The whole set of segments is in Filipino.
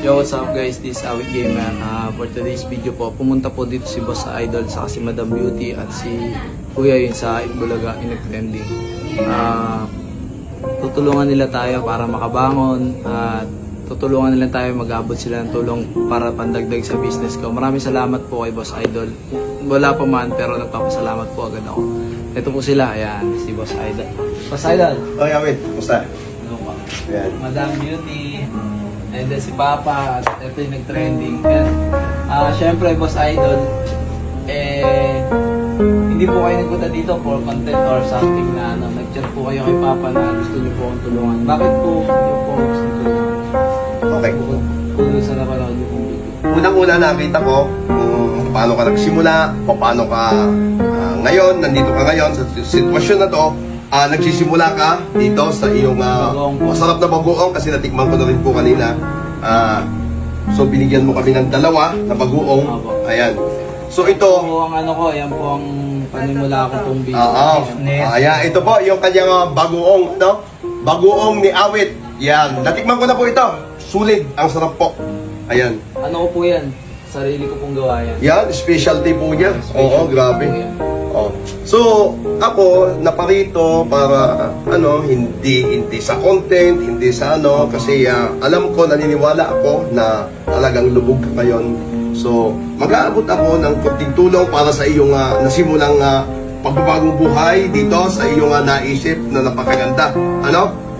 Yo, what's up guys? This is Awit Gamer. For today's video po, pumunta po dito si Boss Idol saka si Madam Beauty at si Kuya yun sa Itbulaga in trending. Tutulungan nila tayo para makabangon at tutulungan nila tayo mag-abot sila ng tulong para pandagdag sa business ko. Maraming salamat po kay Boss Idol. Wala pa man pero nagpapasalamat po agad ako. Ito po sila, ayan, si Boss Idol. Boss Idol! Okay, Awit, kumusta? Ano po? Ayan. Madam Beauty. And then si Papa, at ito yung nag-trending. Siyempre, Boss Idol, hindi po kayo nagpunta dito for content or something na nag-chat po kayo kay Papa na gusto niyo po akong tulungan. Bakit po niyo po gusto tulungan? Okay. Kung sa napanood niyo pong video. Unang-una nakita ko kung paano ka nagsimula, paano ka ngayon, nandito ka ngayon sa sitwasyon na to. Nagsisimula ka dito sa iyong masarap na bagoong kasi natikman ko na rin po kanina. So binigyan mo kami ng dalawa na bagoong. Ayan. So ito po ang ano ko, yan po ang panimula ko pong business. Ayan, ito po yung kanyang bagoong, no? Bagoong ni Awit. Yan. Natikman ko na po ito. Sulit. Ang sarap po. Ayan. Ano ko po yan? Sarili ko pong gawa yan. Yan, specialty po niya. Oo, grabe. Oh. So, ako naparito para hindi sa content, hindi sa kasi alam ko, naniniwala ako na talagang lubog ka ngayon. So, mag-aabot ako ng kunting tulong para sa iyong nasimulang pagbabagong buhay dito sa iyong naisip na napakaganda.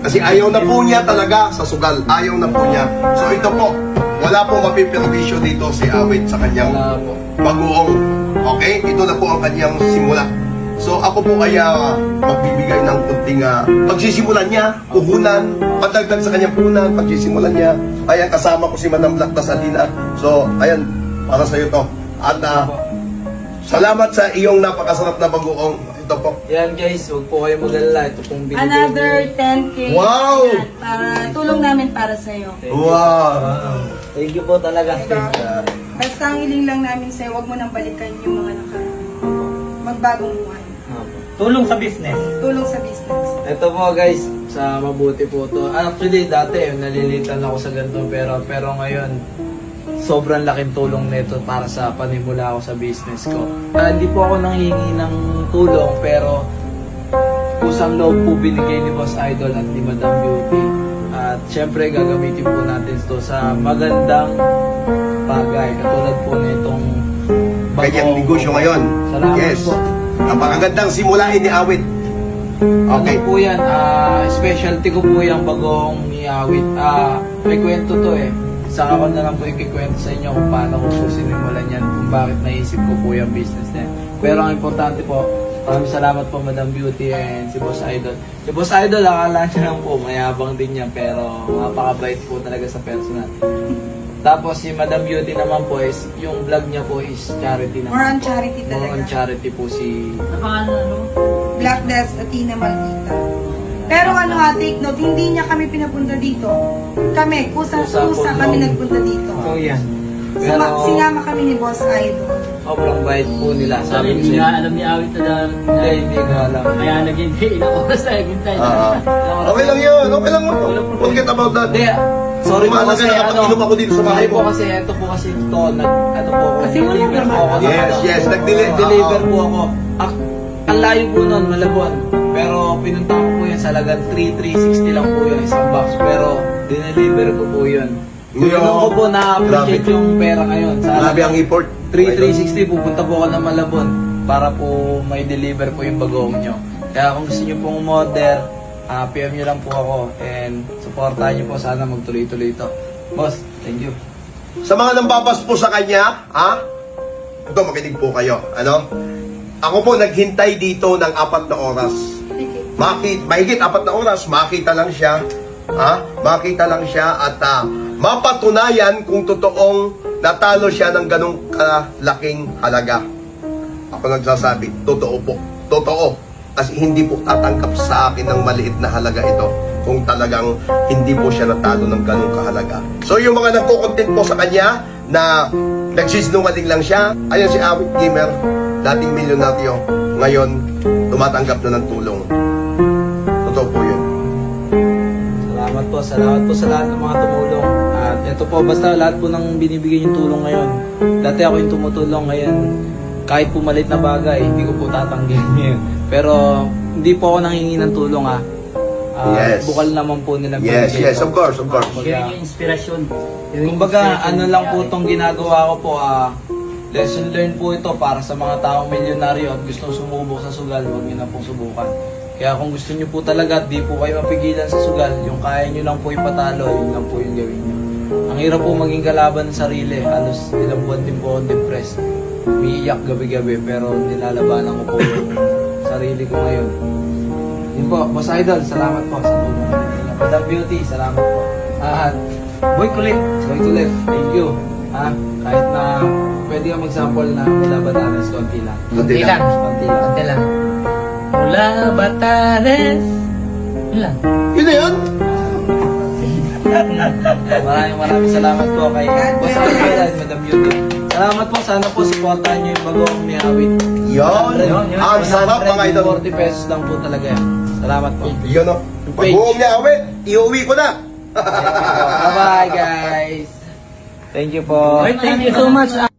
Kasi ayaw na po niya talaga sa sugal. Ayaw na po niya. So, ito po. Wala po mapiperwisyo dito si Awit sa kanyang bagoong. Okay? Ito na po ang kanyang simula. So ako po ay magbibigay ng kunting pagsisimulan niya, puhunan, padagdag sa kanyang puhunan, pagsisimulan niya. Ayan, kasama ko si Madam Black Tasadina. So, ayan, para sa iyo to. At salamat sa iyong napakasarap na bagoong. Ito po. Yan guys, huwag po kayo mag-alala. Ito pong binigay. Another 10K. Wow! Yan, para tulong namin para sa iyo. Wow! Thank you po talaga. Basta ang hiling lang namin sa'yo, huwag mo nang balikan yung mga magbagong buhay. Tulong sa business. Tulong sa business. Ito po guys, sa mabuti po to. Actually, dati nalilitan ako sa ganito pero ngayon, sobrang laking tulong nito para sa panimula ko sa business ko. Hindi po ako nanghihingi ng tulong pero kusang loob po binigay ni Boss Idol at ni Madam Beauty. At syempre gagamitin po natin ito sa magandang bagay katulad po nitong kanyang negosyo ngayon. Salamat po. Napakagandang simulain ni Awit. Okay. Ano po yan? Specialty ko po yung bagong ni Awit. May kwento to Saka ko na lang po ikikwento sa inyo kung paano ko po sinimulan yan, kung bakit naisip ko po yung business na yan. Pero ang importante po, maraming salamat po Madam Beauty and si Boss Idol. Si Boss Idol, akala niya lang po, mayabang din yan, pero napakabait po talaga sa personal. Tapos si Madam Beauty naman po is, yung vlog niya po is charity naman. More on charity talaga. More on charity po si... Black Death Athena Maldita. Pero take note, hindi niya kami pinapunta dito. Kami, kusa-kusa kami nagpunta dito. Oh, yan. Sinama kami ni Boss Idol. Sobrang bait po nila. Sabi Sabi nga alam ni Awit na hindi ko alam. kaya naghintay ilang oras tayo hintay. Okay lang yun. Okay lang mo. Forget about that. Hindi, sorry po kasi nakapag-inom ako dito sa bahay sorry po mo. kasi ito po kasi ito, ano po ako, Kasi wala deliver po ako. Yes, Nag-deliver po ako. Ang layo po nun, Malabon. Pero pinunta ko po yun sa lagan 3,360 lang po yun, isang box. Pero dineliver ko po yun. Yun ko po na-appreciate yung pera ngayon. Grabe ang import. 3,360 pupunta po ako ng Malabon para po may deliver po yung bagoong nyo. Kaya kung gusto nyo pong umorder, PM nyo lang po ako and supportahan nyo po, sana magtuloy-tuloy ito. Boss, thank you. Sa mga nambabas po sa kanya, ito makinig po kayo. Ako po naghintay dito ng 4 na oras. Mahigit 4 na oras, makita lang siya. Makita lang siya at mapatunayan kung totoong natalo siya ng ganong kalaking halaga. Ako nagsasabi, totoo po. Totoo. Kasi hindi po tatanggap sa akin ng maliit na halaga ito kung talagang hindi po siya natalo ng ganong kahalaga. So yung mga nagko-content po sa kanya na nagsisinungaling lang siya, ayan si Awit Gamer, dating milyonaryo, ngayon tumatanggap na ng tulong. Totoo po yun. Salamat po sa lahat ng mga tumulong at ito po, basta lahat po ng binibigay yung tulong ngayon. Dati ako yung tumutulong, ngayon kahit pumalit na bagay, hindi ko po tatanggihan yun. Pero hindi po ako nanghingi ng tulong ha. Yes. Bukal naman po nila. Yes, binigay yes, ko. of course, of course. Yun yung inspirasyon. Kumbaga, ano lang po itong ginagawa ko po, lesson learned po ito para sa mga taong milyonaryo at gustong sumubok sa sugal, huwag nyo na pong subukan. Kaya kung gusto nyo po talaga at di po kayo mapigilan sa sugal, yung kaya nyo lang po ipatalo, yun lang po yung gawin nyo. Ang hirap po maging kalaban ng sarili, halos ilang buwan din po ako depressed. Umiiyak gabi-gabi pero nilalabanan ko po yung sarili ko ngayon. Yun po, Boss Idol, salamat po sa tulong. Madam Beauty, salamat po. At Boy Kulit, thank you. Kahit na pwede ka mag-sample na mula Batanes, konti lang. Kunti lang. Konti lang. Konti lang. Mula Batanes. Yun lang. Yun na yun. Maraming salamat po kay Boss Idol at Madam Beauty. Salamat po, sana po supportahan niyo yung bagong Miawit. Yun. Ang sarap mga idol. 40 pesos lang po talaga yan. Salamat po. Yun o. Pag-uong niya awit, iuwi ko na. Bye-bye guys. Thank you po. Thank you so much.